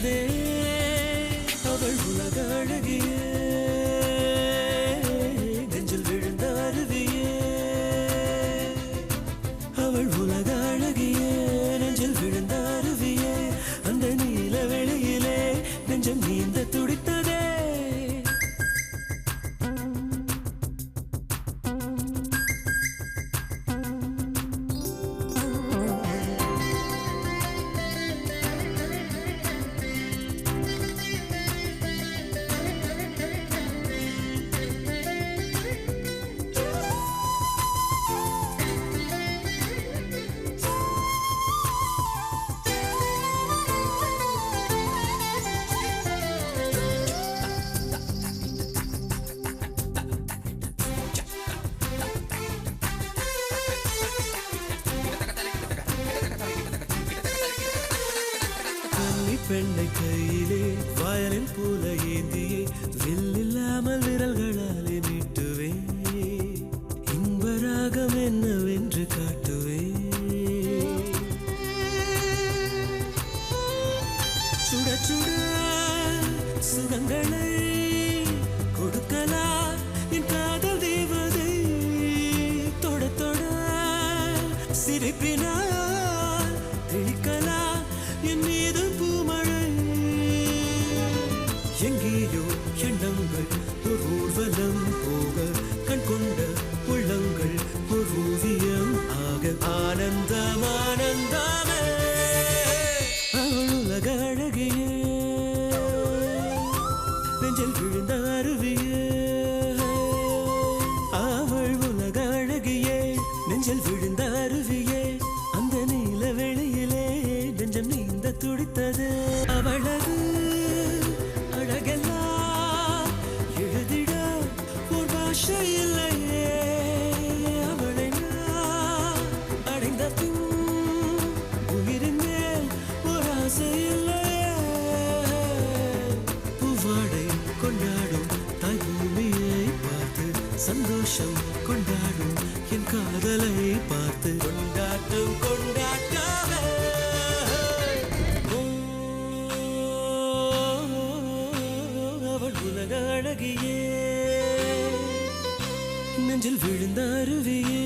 துடித்ததே அவள் உலக அழகியே நெஞ்சில் விழுந்த அருவியே அவள் உலக அழகியே நெஞ்சில் விழுந்த அருவியே அந்த நீல வெளியிலே நெஞ்சம் நீந்த துடித்ததே பெண்ணை கையிலே வயலின் போல ஏந்தியே வில்லில்லாமல் விரல்களாலே மீட்டுவே இன்பராகம் என்னவென்று காட்டுவே சுட சுட சுகங்களை கொடுக்கலா என் காதல் தேவதை தொட தொட சிரிப்பினால் தெளிக்கலா என் மீது பூமழை எங்கேயோ எண்ணங்கள் ஒரு ஊர்வலம் போக கண் கொண்ட உள்ளங்கள் ஒரு ஓவியம் ஆக ஆனந்தம் ஆனந்தமே அவள் உலக அழகியே நெஞ்சில் விழுந்த அருவியே அவள் உலக அழகியே நெஞ்சில் விழுந்த அருவியே அந்த நீல வெளியிலே நெஞ்சம் நீந்த துடித்தது அவளது அழகெல்லாம் எழுதிட ஒரு பாஷை இல்லையே அவளை நான் அடைந்த பின் உயிரின் மேல் ஒரு ஆசை இல்லையே பூவாடை கொண்டாடும் தாய் பூமியை பார்த்து சந்தோஷம் கொண்டாடும் என் காதலை பார்த்து கொண்டாட்டம் கொண்டாட்டமே அவள் உலக அழகியே நெஞ்சில் விழுந்த அருவியே